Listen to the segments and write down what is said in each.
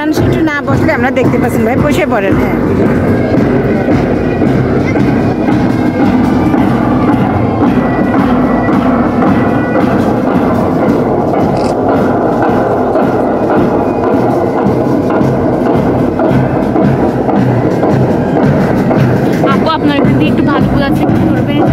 মানুষ একটু না বসলে আমরা দেখতে পাচ্ছেন ভাই, বসে পড়েন। হ্যাঁ আপনার এখান থেকে একটু ভালো বোঝাচ্ছে, একটু করবেন।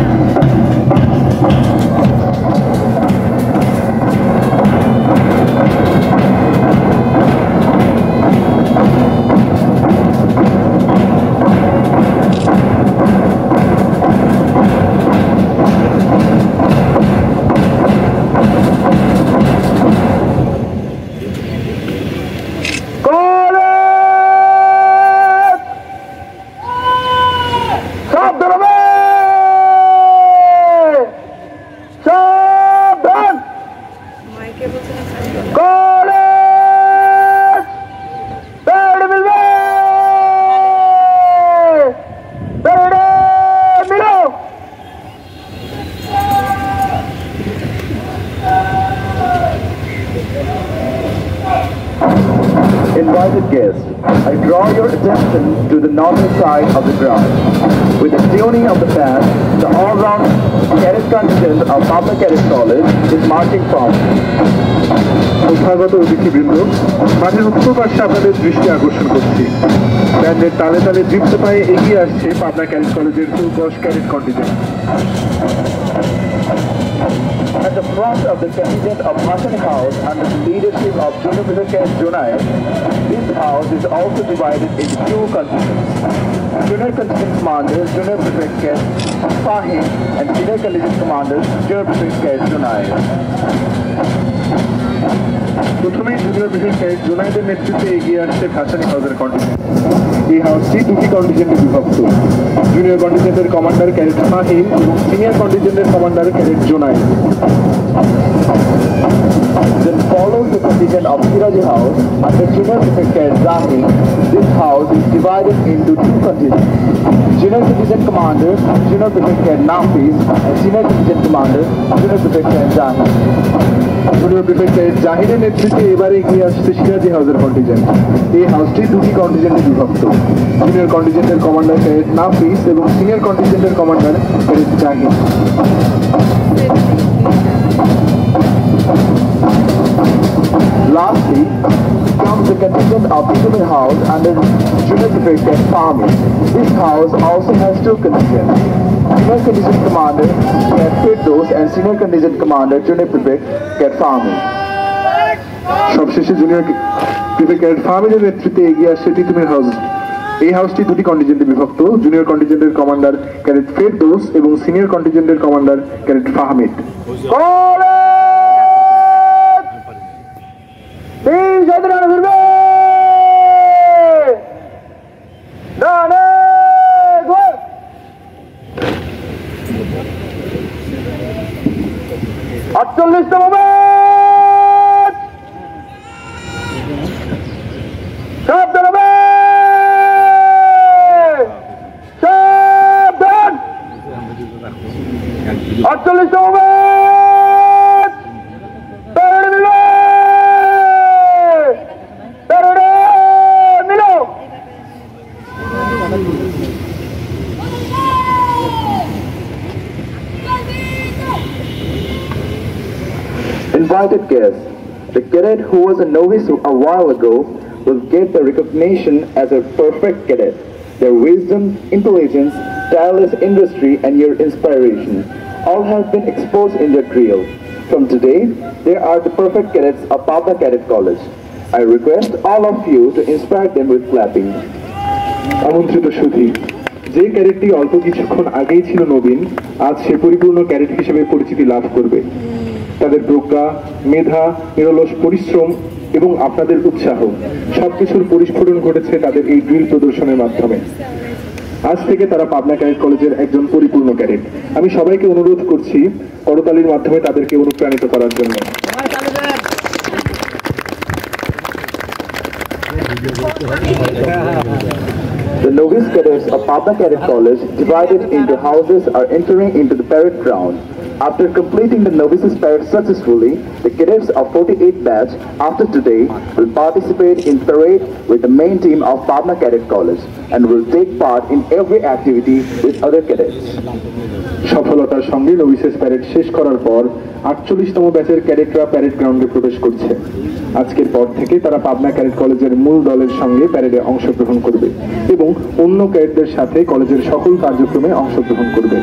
Invited guests, I draw your attention to the northern side of the ground. With the tuning of the band, the all-round cadet contingent of Pabna Cadet College is marching from. স্বাগত অতিথিবৃন্দ, মাঠের উত্তর পাশে আপনাদের দৃষ্টি আকর্ষণ করছি। ব্যান্ডের তালে তালে দৃপ্ত পায়ে এগিয়ে আসছে পাবনা ক্যাডেট কলেজের 2 cadet contingent. At the front of the contingent of Hassan House under the leadership of Junior Prefect Cadet Junaid, this house is also divided into 2 contingents. Junior Contingent Commander Junior Prefect Cadet Fahim and Senior Contingent Commander Junior Prefect Cadet Junaid. প্রথমেই junior prefect cadet জুনাইদের নেতৃত্বে এগিয়ে আসছে হাসানি হাউসের contingent. এই হাউসটি 2টি কন্টিজেন্টে বিভক্ত। Junior কন্টিজেন্টের কমান্ডার ক্যাডেট ফাহিম এবং সিনিয়র কন্টিজেন্টের commander cadet Junaid. Then follows the contingent of Siraji House under Junior Prefect Cadet Zahid. This house is divided into 2 contingents. Junior Contingent Commander Junior Prefect Cadet Nafis and Senior Contingent Commander Junior Prefect Cadet Zahid. Junior prefect cadet জাহিদের নেতৃত্বে এবারে এগিয়ে আসছে সিরাজি হাউসের contingent. এই হাউসটি 2টি কন্টিজেন্টে বিভক্ত। জুনিয়র কন্টিজেন্টের কমান্ডার ক্যাডেট নাফিস এবং সিনিয়র কন্টিজেন্টের commander cadet Zahid. Lastly, comes the contingent of Itumen House under Junior Prefect Cadet Fahmi. This house also has 2 contingents. Junior Contingent Commander Cadet Firdos and Senior Contingent Commander Junior Prefect Cadet Fahmi. সবশেষে junior prefect cadet ফাহমিদের নেতৃত্বে এগিয়ে আসছে Titumir house. এই হাউসটি 2টি কন্টিজেন্টে বিভক্ত। Junior কন্টিজেন্টের commander cadet Ferdous এবং সিনিয়র কন্টিজেন্টের commander cadet Fahmid. Invited guests, the cadet who was a novice a while ago will get the recognition as a perfect cadet. Their wisdom, intelligence, tireless industry and your inspiration all have been exposed in their drill. From today, they are the perfect cadets of Pabna Cadet College. I request all of you to inspire them with clapping. আমন্ত্রিত সুধী, যে ক্যাডেটটি অল্প কিছুক্ষণ আগেই ছিল নবীন, আজ সে পরিপূর্ণ cadet হিসেবে পরিচিতি লাভ করবে। তাদের প্রজ্ঞা, মেধা, নিরলস পরিশ্রম এবং আপনাদের উৎসাহ সবকিছুর পরিস্ফুটন ঘটেছে তাদের এই ড্রিল প্রদর্শনের মাধ্যমে। আজ থেকে তারা পাবনা ক্যাডেট কলেজের একজন পরিপূর্ণ ক্যাডেট। আমি সবাইকে অনুরোধ করছি করতালির মাধ্যমে তাদেরকে অনুপ্রাণিত করার জন্য। The novice cadets of Pabna Cadet College, divided into houses, are entering into the parade ground. After completing the novices parade successfully, the cadets of 48 batch after today will participate in parade with the main team of Pabna Cadet College and will take part in every activity with other cadets. সফলতার সঙ্গে নবিসেস parade শেষ করার পর 48তম ব্যাচের ক্যাডেটরা parade গ্রাউন্ডে প্রবেশ করছে। আজকের পর থেকে তারা পাবনা ক্যাডেট কলেজের মূল দলের সঙ্গে প্যারেডে অংশগ্রহণ করবে এবং অন্য ক্যাডেটদের সাথে কলেজের সকল কার্যক্রমে অংশগ্রহণ করবে।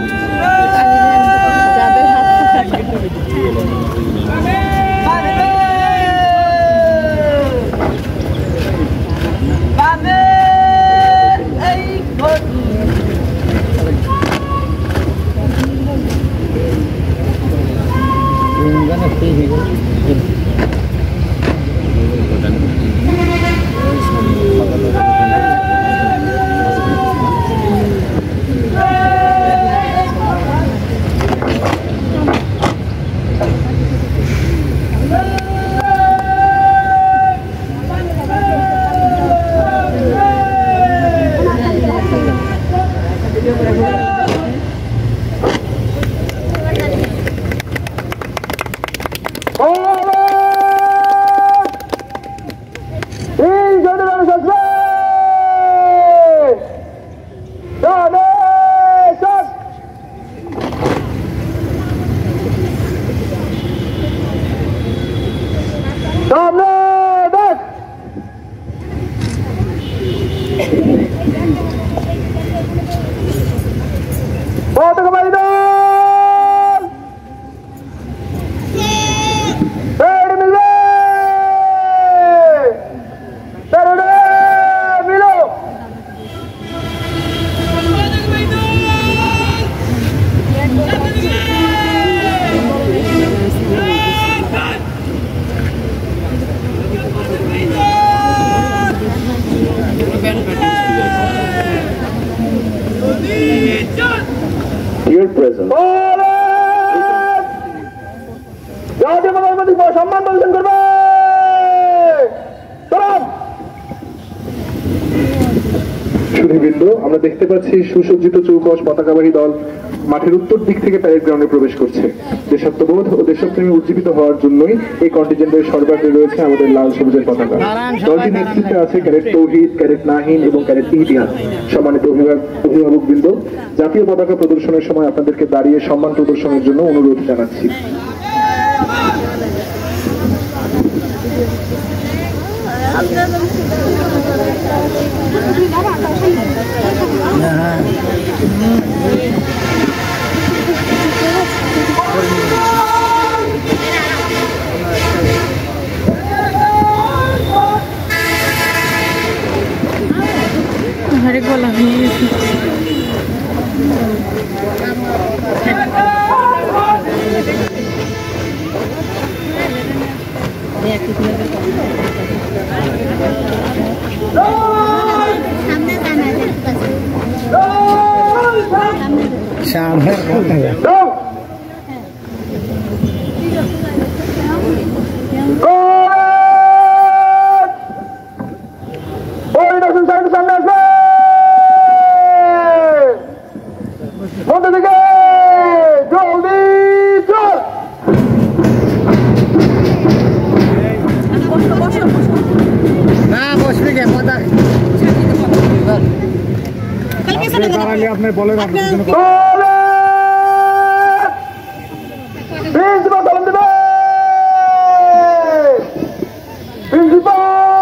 Dear present, সুধীবৃন্দ, আমরা দেখতে পাচ্ছি সুসজ্জিত চৌকস পতাকাবাহী দল মাঠের উত্তর দিক থেকে প্যারেড গ্রাউন্ডে প্রবেশ করছে। দেশাত্মবোধ ও দেশপ্রেমে উজ্জীবিত হওয়ার জন্যই এই কন্টিনজেন্টের সর্বাগ্রে রয়েছে আমাদের লাল সবুজের পতাকা। দলটির নেতৃত্বে আছে ক্যাডেট তৌহিদ, ক্যাডেট নাহিন এবং ক্যাডেট ইতিহাস। সম্মানিত অভিভাবকবৃন্দ, জাতীয় পতাকা প্রদর্শনের সময় আপনাদেরকে দাঁড়িয়ে সম্মান প্রদর্শনের জন্য অনুরোধ জানাচ্ছি। ঘরে বলা হয়ে গেছে। সামনের কথা আপনি বলেন প্রিন্সিপাল